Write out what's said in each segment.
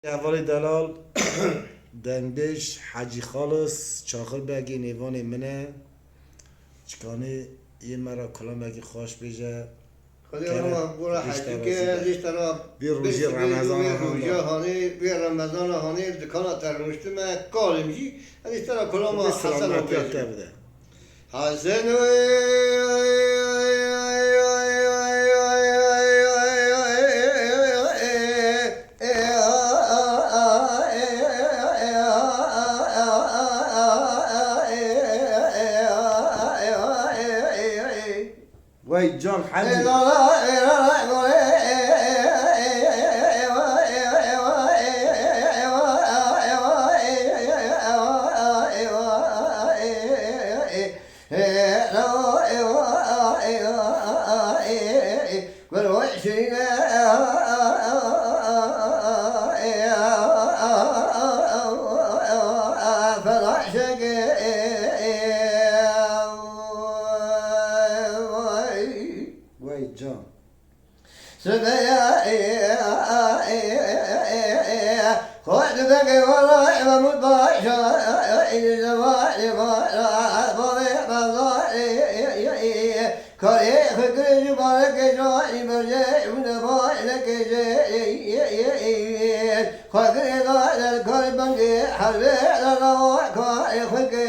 اولی دلال دنبش حاجی خالص چاخر بگی نیوان منه چکانی یه مرا کلام بگی خوش بیجه خدا ما برا حجی که لیش ترا بی روزی رمضان روزی هانی بی رمضان هانی دکانا ترمشت من کارم جی لیش ترا کلام حسن رو بیجه حسن وای جان حاجی وای جان خود بقي والله بموت باشا الزوال كاري فكر جبالك جاني برجع ونبالك جاي خاطر هذا الكار بنجي حرب على كاري فكر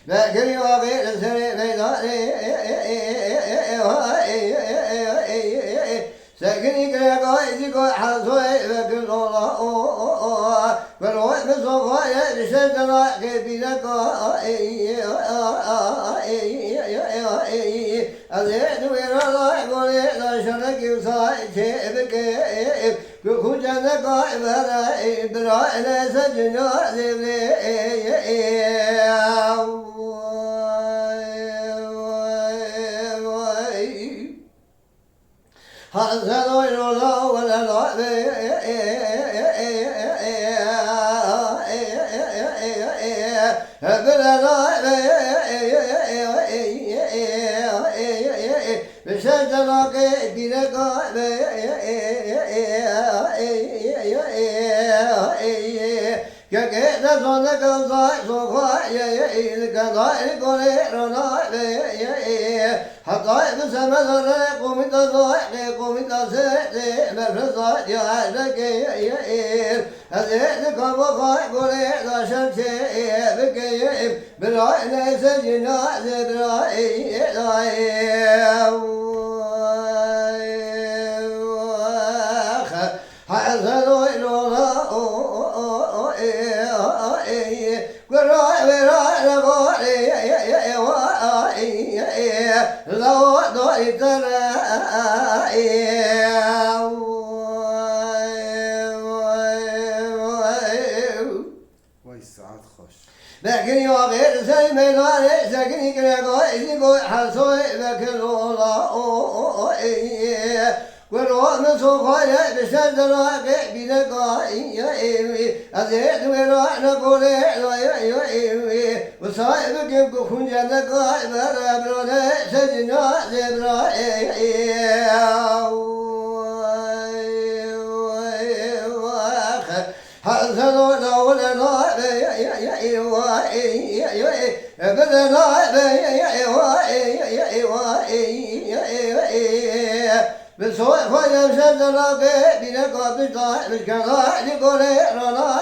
لكن يواغي السري ميداني سكني كراكوي زيكو حصوي لكن الله فالوقت بصفايا لشدنا كبيركو أزيد ويرا الله يقولي لا شرك يوصاي شيبك كون جنك براء لا سجنا ذبلي حسنوا الله ولا لا بشجرك بينك كأنك صنك صايع كذلك قريرنا حتى بسمة قوم تصايع قوم تصايع مفرزات يا ذكي هذين كم خاي قرير شمسي بكي براء سجنا زبراء حسنوا الله لو ضيت وای ساعت خوش لكن يغير زي ما يغير سكن يقول حصوي لكن الله ولو من صفايا بشدنا بلقائي أزيد وراء نقولي وصاحبك يكون جنك برابرنا سجنا زبرائي حسنوا لولا بسوء فجم شدنا بينك وبطاع بالكراء لقولي رنا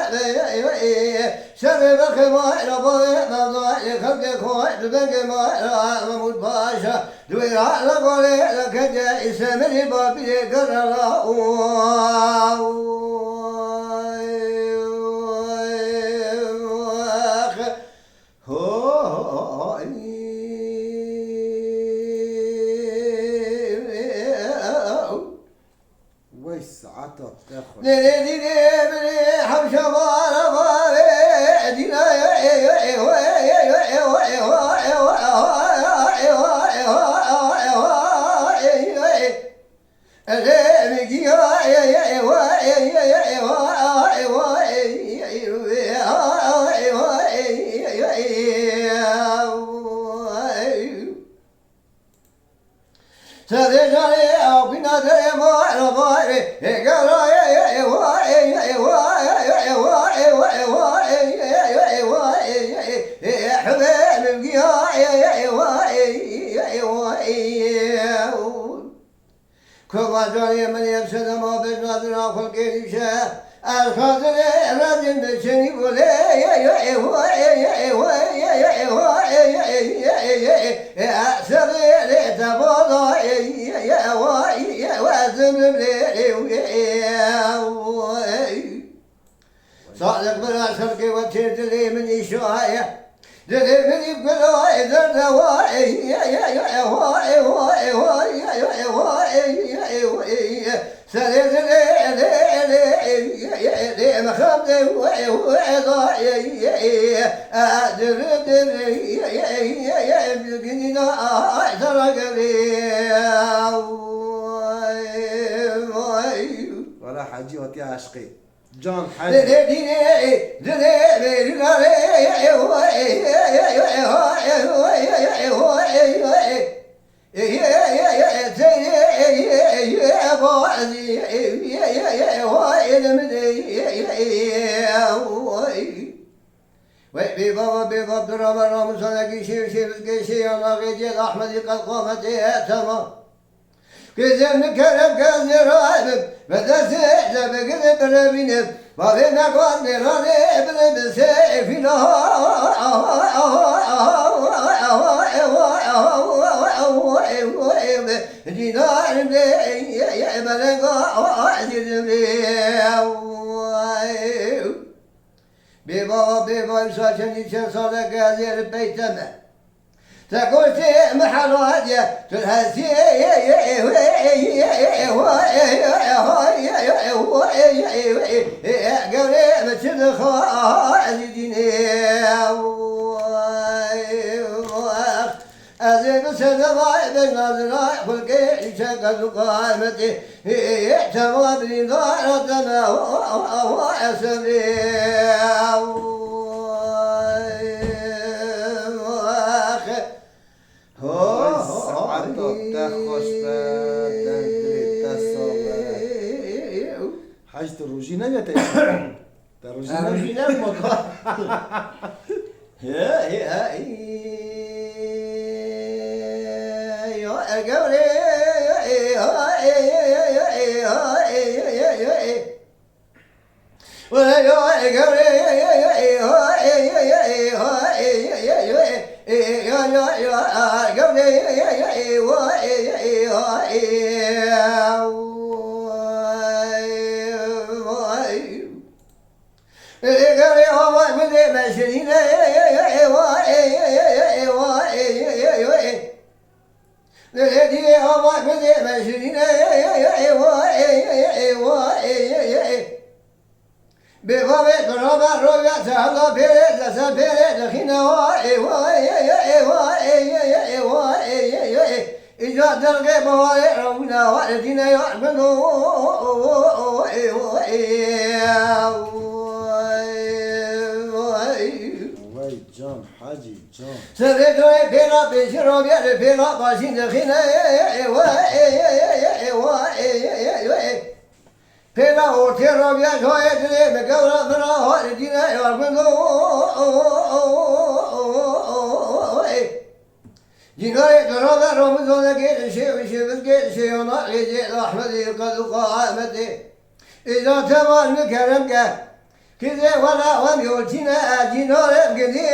شرب الخماء ربوي مضاء لخلق خوات بقي ما رمود باشا دويرا لقولي لك جاء سمري بابي قرر وای ساعت تاخد سرجاني أو بنادر ما رباي كوباجاني من يبسد ما بجنادنا خلقي شاه الخاطر راجل بشني بولي سبيل تبضع وازم صادق بلا شرقي وتشتري من يشوعيه دلي من يبقى إذا دواعي سليت لي مخمدي وعضاعي أدر دري يبقينا أعترق لي ولا حاجي وتي عشقي جان حاج بيبا درام رام صدقي شير انا غيجي احمد قد قامت تمام كذب كرم كذب رائب بدأت بقلب ربينب وفينا قد نراني بلب سيفنا دينار بلي بلقا بيبا يساشن يشن صدق هذه البيتنا تقول محل هادية تلهسي قولي مثل خالدين أزيد سنضاء بالنظرة خلقي شكل قائمتي اعتمى بنظارتنا وأسري حاجة الروجينا يا تاجي الروجينا المطلع بغابة ربع ربع سهلا بيرد لسا بيرد خينا إذا درقي بوالي رونا والدينا يعملوا واي جان حاجي جان سرقي بينا بيشرو بيرد بينا باشين خينا بينا وتيرو بيا شوية تلي مقابلة بنا والدينا يعملوا جناية درابة رمضان قيل شيء قيل شيء ونقيت أحمد قد قامته إذا تمام كرمك كذا ولا وميوتنا جنار كذي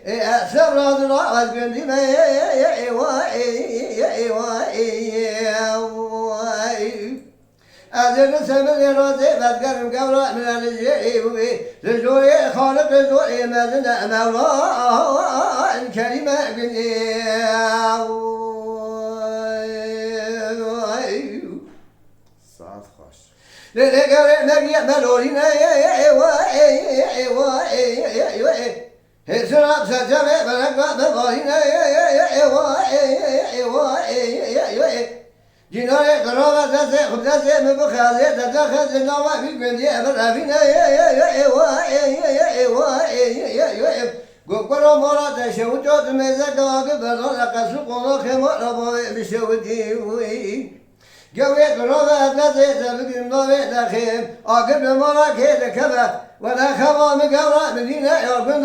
أسر رضنا والبنت أذن سمن رضي بذكر قبل من الجيب رجوي خالق رجوي مدن مولا الكلمة بني ساعات خاش لذكر نبي ملولنا هسراب سجمع بلقى مبارنا جناية قرابة تسي خبزة مبخازة تتخذ النوع في بندي أبدا فينا Gokora mora da şevut ödü mezek ağabey bezon akası konu kemar abone bir şevudi. Gövet rava evleze bugün davet dakhim akıb mara kede kebe ve la khavam gavra medine yargın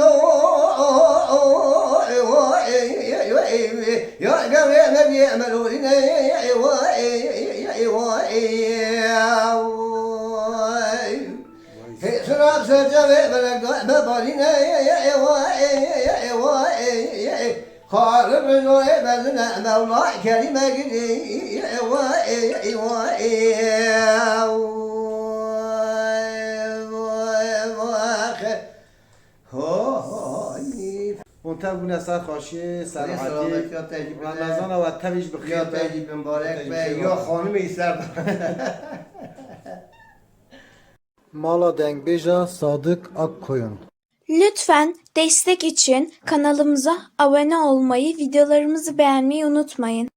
ya gavre ne yemelune Sıra serceve belek bebaline Kârı rüzûye bezine Mevla kelime gidi اونتر بونه سر خاشی سلامتی رمضان و تبیش بخیر یا تجیب مبارک و یا خانم ایسر Mala Dengbej'a Sadık Akkoyun. Lütfen destek için kanalımıza abone olmayı, videolarımızı beğenmeyi unutmayın.